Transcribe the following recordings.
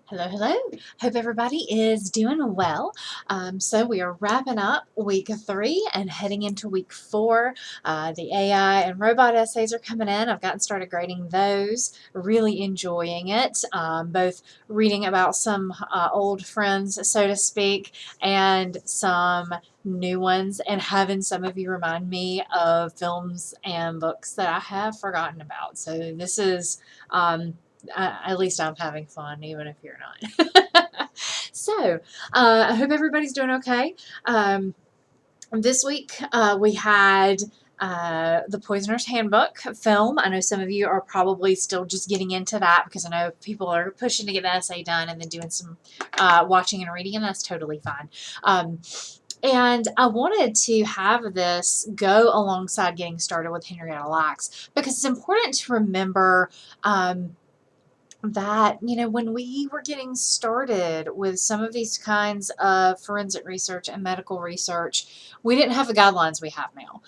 Hello, hello. Hope everybody is doing well. So we are wrapping up week 3 and heading into week 4. The AI and robot essays are coming in. I've gotten started grading those. Really enjoying it. Both reading about some old friends, so to speak, and some new ones, and having some of you remind me of films and books that I have forgotten about. So this is. At least I'm having fun, even if you're not. So, I hope everybody's doing okay. This week we had the Poisoner's Handbook film. I know some of you are probably still just getting into that because I know people are pushing to get the essay done and then doing some watching and reading, and that's totally fine. And I wanted to have this go alongside getting started with Henrietta Lacks because it's important to remember that, when we were getting started with some of these kinds of forensic research and medical research, we didn't have the guidelines we have now.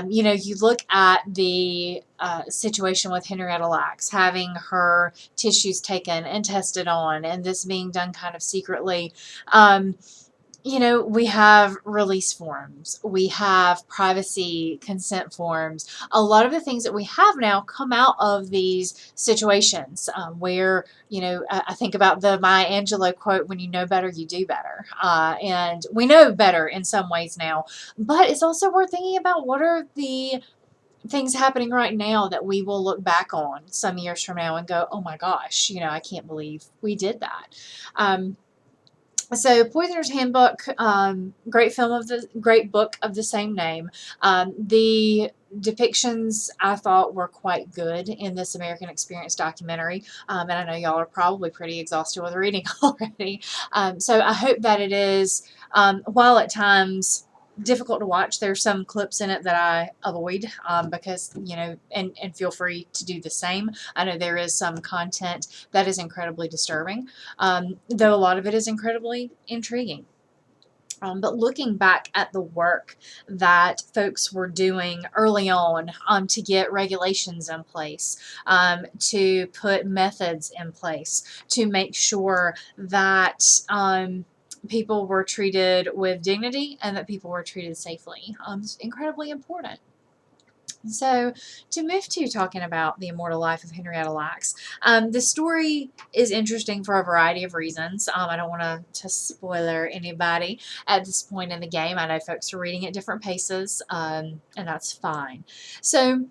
You look at the situation with Henrietta Lacks, having her tissues taken and tested on, and this being done kind of secretly. We have release forms, we have privacy consent forms. A lot of the things that we have now come out of these situations where, I think about the Maya Angelou quote, when you know better, you do better. And we know better in some ways now, but it's also worth thinking about what are the things happening right now that we will look back on some years from now and go, oh my gosh, I can't believe we did that. So Poisoner's Handbook, great book of the same name. The depictions I thought were quite good in this American Experience documentary, and I know y'all are probably pretty exhausted with reading already. So I hope that it is, while at times difficult to watch, there's some clips in it that I avoid because, and feel free to do the same. I know there is some content that is incredibly disturbing, though a lot of it is incredibly intriguing. But looking back at the work that folks were doing early on to get regulations in place, to put methods in place, to make sure that people were treated with dignity and that people were treated safely, is incredibly important. So, to move to talking about the immortal life of Henrietta Lacks, the story is interesting for a variety of reasons. I don't want to spoiler anybody at this point in the game. I know folks are reading at different paces, and that's fine. So,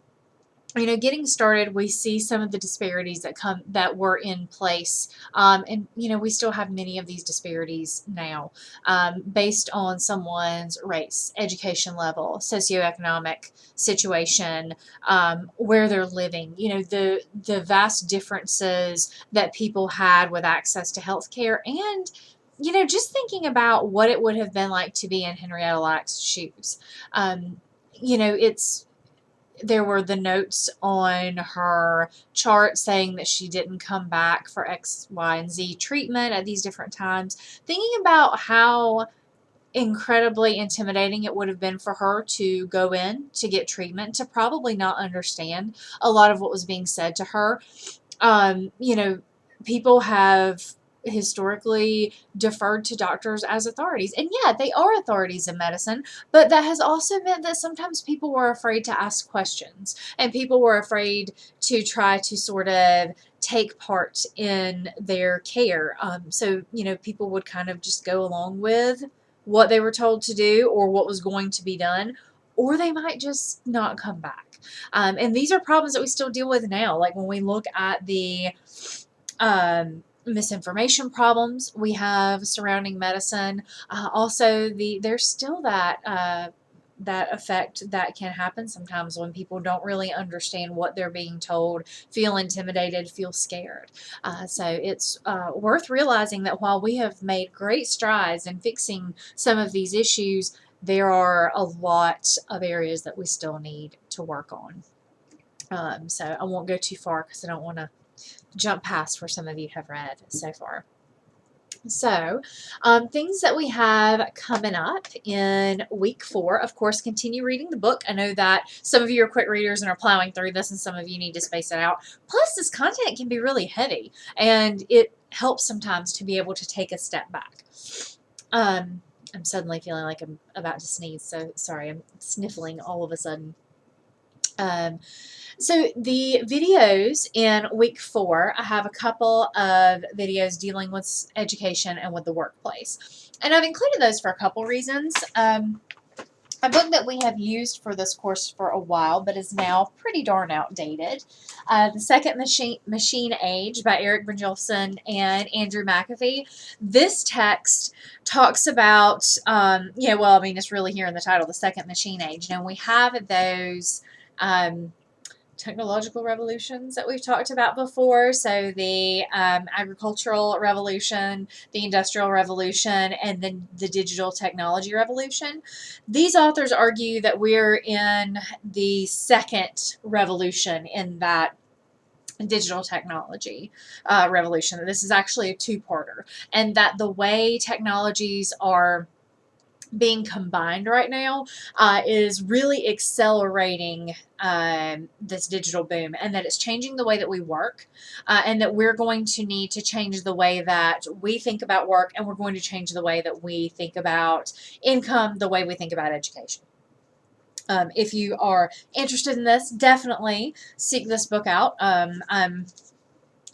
getting started, we see some of the disparities that were in place, and we still have many of these disparities now, based on someone's race, education level, socioeconomic situation, where they're living. The vast differences that people had with access to health care, and just thinking about what it would have been like to be in Henrietta Lacks' shoes. There were the notes on her chart saying that she didn't come back for X, Y, and Z treatment at these different times. Thinking about how incredibly intimidating it would have been for her to go in to get treatment, to probably not understand a lot of what was being said to her. People have historically deferred to doctors as authorities. And yeah, they are authorities in medicine, but that has also meant that sometimes people were afraid to ask questions and people were afraid to try to sort of take part in their care. People would kind of just go along with what they were told to do or what was going to be done, or they might just not come back. And these are problems that we still deal with now. Like when we look at the misinformation problems we have surrounding medicine. Also, there's still that effect that can happen sometimes when people don't really understand what they're being told, feel intimidated, feel scared. So it's worth realizing that while we have made great strides in fixing some of these issues, there are a lot of areas that we still need to work on. So I won't go too far because I don't want to jump past where some of you have read so far. So, things that we have coming up in week 4, of course, continue reading the book. I know that some of you are quick readers and are plowing through this, and some of you need to space it out. Plus, this content can be really heavy, and it helps sometimes to be able to take a step back. I'm suddenly feeling like I'm about to sneeze, so sorry, I'm sniffling all of a sudden. Um, so the videos in week 4, I have a couple of videos dealing with education and with the workplace. And I've included those for a couple reasons. A book that we have used for this course for a while, but is now pretty darn outdated. The Second Machine Age by Eric Brynjolfsson and Andrew McAfee. This text talks about, it's really here in the title, The Second Machine Age. Now, we have those technological revolutions that we've talked about before. So the agricultural revolution, the industrial revolution, and then the digital technology revolution. These authors argue that we're in the second revolution in that digital technology revolution. This is actually a two-parter, and that the way technologies are being combined right now is really accelerating this digital boom, and that it's changing the way that we work, and that we're going to need to change the way that we think about work, and we're going to change the way that we think about income, the way we think about education. If you are interested in this, definitely seek this book out.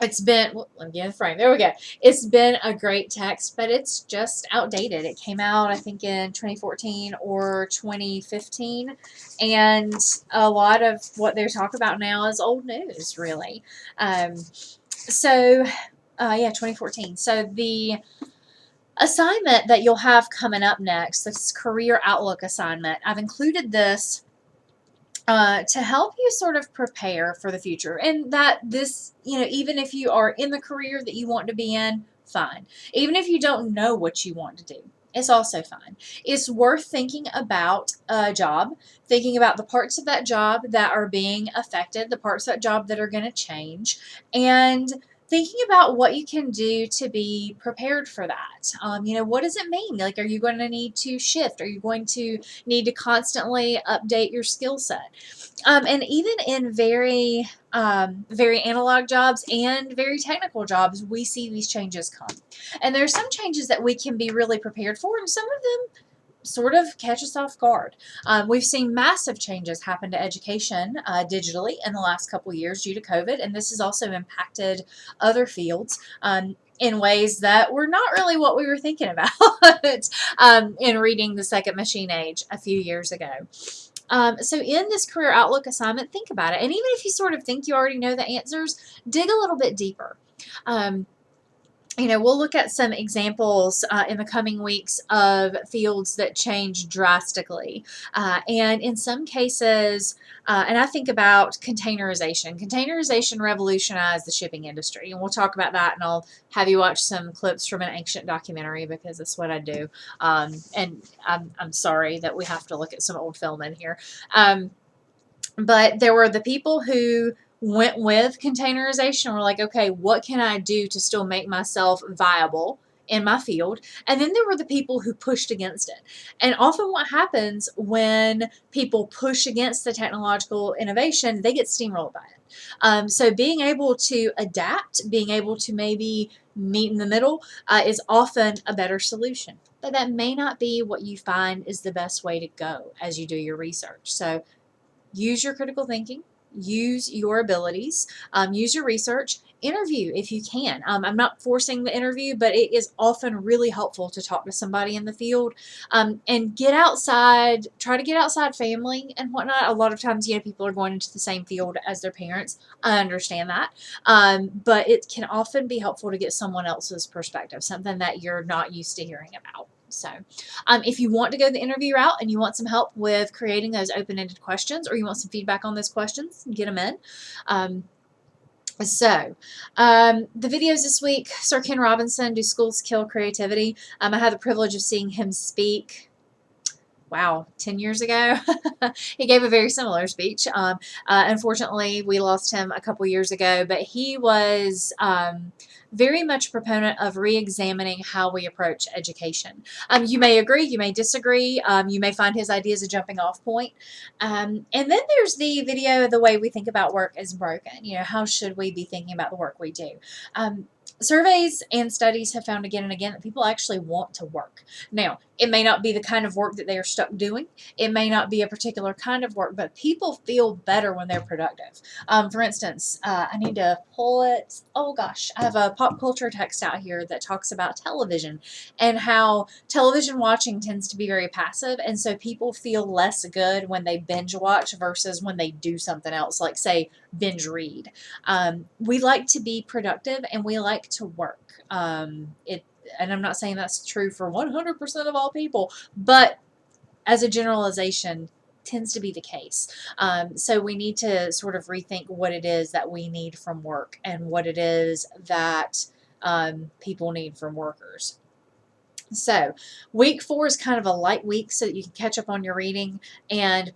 It's been, let me get in the frame. There we go. It's been a great text, but it's just outdated. It came out, I think, in 2014 or 2015, and a lot of what they're talking about now is old news, really. 2014. So the assignment that you'll have coming up next, this Career Outlook assignment, I've included this to help you sort of prepare for the future. And that this, even if you are in the career that you want to be in, fine. Even if you don't know what you want to do, it's also fine. It's worth thinking about a job, thinking about the parts of that job that are being affected, the parts of that job that are going to change, and thinking about what you can do to be prepared for that. What does it mean? Like, are you going to need to shift? Are you going to need to constantly update your skill set? And even in very analog jobs and very technical jobs, we see these changes come. And there are some changes that we can be really prepared for, and some of them sort of catch us off guard. We've seen massive changes happen to education digitally in the last couple years due to COVID, and this has also impacted other fields in ways that were not really what we were thinking about in reading The Second Machine Age a few years ago. So in this Career Outlook assignment, think about it. And even if you sort of think you already know the answers, dig a little bit deeper. We'll look at some examples in the coming weeks of fields that change drastically. And in some cases, and I think about containerization. Containerization revolutionized the shipping industry. And we'll talk about that, and I'll have you watch some clips from an ancient documentary because that's what I do. And I'm sorry that we have to look at some old film in here. But there were the people who went with containerization. We're like, okay, what can I do to still make myself viable in my field? And then there were the people who pushed against it. And often what happens when people push against the technological innovation, they get steamrolled by it. So being able to adapt, being able to maybe meet in the middle is often a better solution. But that may not be what you find is the best way to go as you do your research. So use your critical thinking. Use your abilities, use your research, interview if you can. I'm not forcing the interview, but it is often really helpful to talk to somebody in the field and get outside, try to get outside family and whatnot. A lot of times, people are going into the same field as their parents. I understand that. But it can often be helpful to get someone else's perspective, something that you're not used to hearing about. So if you want to go the interview route and you want some help with creating those open-ended questions, or you want some feedback on those questions, get them in. The videos this week, Sir Ken Robinson, Do Schools Kill Creativity? I had the privilege of seeing him speak, 10 years ago. He gave a very similar speech. Unfortunately, we lost him a couple years ago, but he was very much a proponent of re-examining how we approach education. You may agree, you may disagree, you may find his ideas a jumping off point. And then there's the video, The Way We Think About Work is Broken. How should we be thinking about the work we do? Surveys and studies have found again and again that people actually want to work. Now, it may not be the kind of work that they are stuck doing. It may not be a particular kind of work, but people feel better when they're productive. For instance, I need to pull it. Oh gosh, I have a pop culture text out here that talks about television and how television watching tends to be very passive. And so people feel less good when they binge watch versus when they do something else, like, say, binge read. We like to be productive and we like to work. And I'm not saying that's true for 100% of all people, but as a generalization, tends to be the case. So we need to sort of rethink what it is that we need from work and what it is that people need from workers. So, week 4 is kind of a light week so that you can catch up on your reading and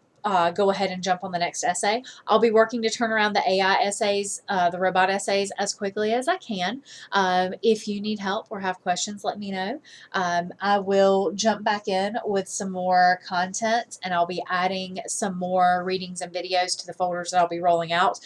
go ahead and jump on the next essay. I'll be working to turn around the AI essays, the robot essays, as quickly as I can. If you need help or have questions, let me know. I will jump back in with some more content and I'll be adding some more readings and videos to the folders that I'll be rolling out.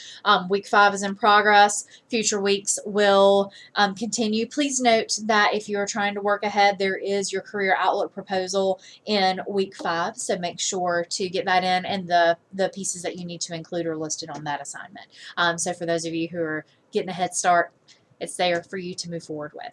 Week 5 is in progress. Future weeks will continue. Please note that if you're trying to work ahead, there is your career outlook proposal in week 5. So make sure to get that in, and the pieces that you need to include are listed on that assignment. So for those of you who are getting a head start, it's there for you to move forward with.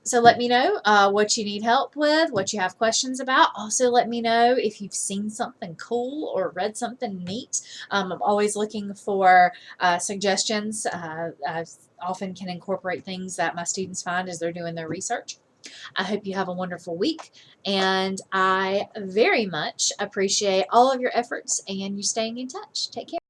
So let me know what you need help with, what you have questions about. Also, let me know if you've seen something cool or read something neat. I'm always looking for suggestions. I often can incorporate things that my students find as they're doing their research. I hope you have a wonderful week, and I very much appreciate all of your efforts and you staying in touch. Take care.